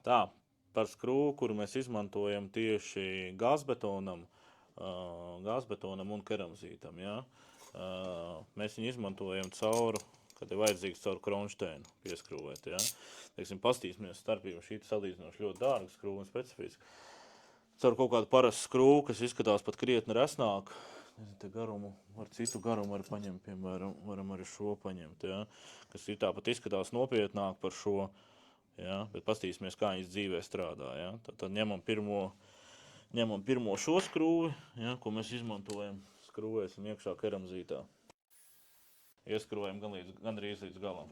tā, par skrūvu, kuru mēs izmantojam tieši gāzbetonam un keramzītam, jā. Mēs viņu izmantojam kad ir vajadzīgs caur kronšteinu pieskrūvēt, jā. Teiksim, pastīsimies starpību, šī salīdzinoši ļoti dārga skrūva un specifiska. Caur kaut kādu parastu skrūvu, kas izskatās pat krietni resnāk, te garumu, ar citu garumu var paņemt, piemēram, varam arī šo paņemt, jā, kas ir tāpat izskatās nopietnāk par šo, jā, bet pastīsimies, kā viņas dzīvē strādā, jā. Tad ņemam pirmo šo skrūvi, jā, ko mēs izmantojam, skrūvēsim iekšā keramzītā. Ieskrūvējam gandrīz līdz galam.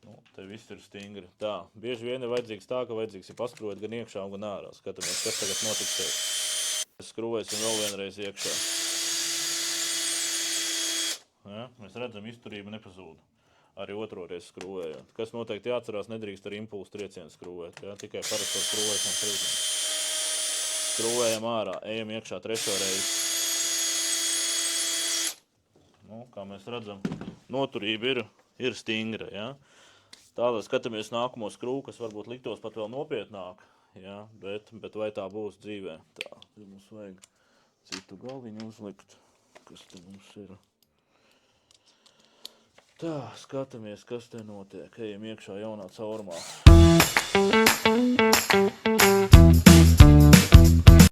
Nu, te viss ir stingri. Tā, bieži vien ir vajadzīgs tā, ka vajadzīgs ir paskrūvēt gan iekšā un gan ārā. Skatāmies, kas tagad notiks šeit. Skrūvēsim vēl vienreiz iekšā. Ja, mēs redzam, izturība nepazūda. Arī otro reizi skrūvējot. Kas noteikti jāatcerās, nedrīkst ar impulsu triecienu skrūvēt. Ja, tikai parasto skrūvēšanu triecienu. Skrūvējam ārā, ejam iekšā trešo reizi. Nu, kā mēs redzam, noturība ir stingra, ja. Tālāk skatāmies nākamo skrūvu, kas varbūt liktos pat vēl nopietnāk, ja, bet vai tā būs dzīvē. Tā, mums vajag citu galviņu uzlikt, kas te mums ir. Tā, skatāmies, kas te notiek. Ejam iekšā jaunā caurumā.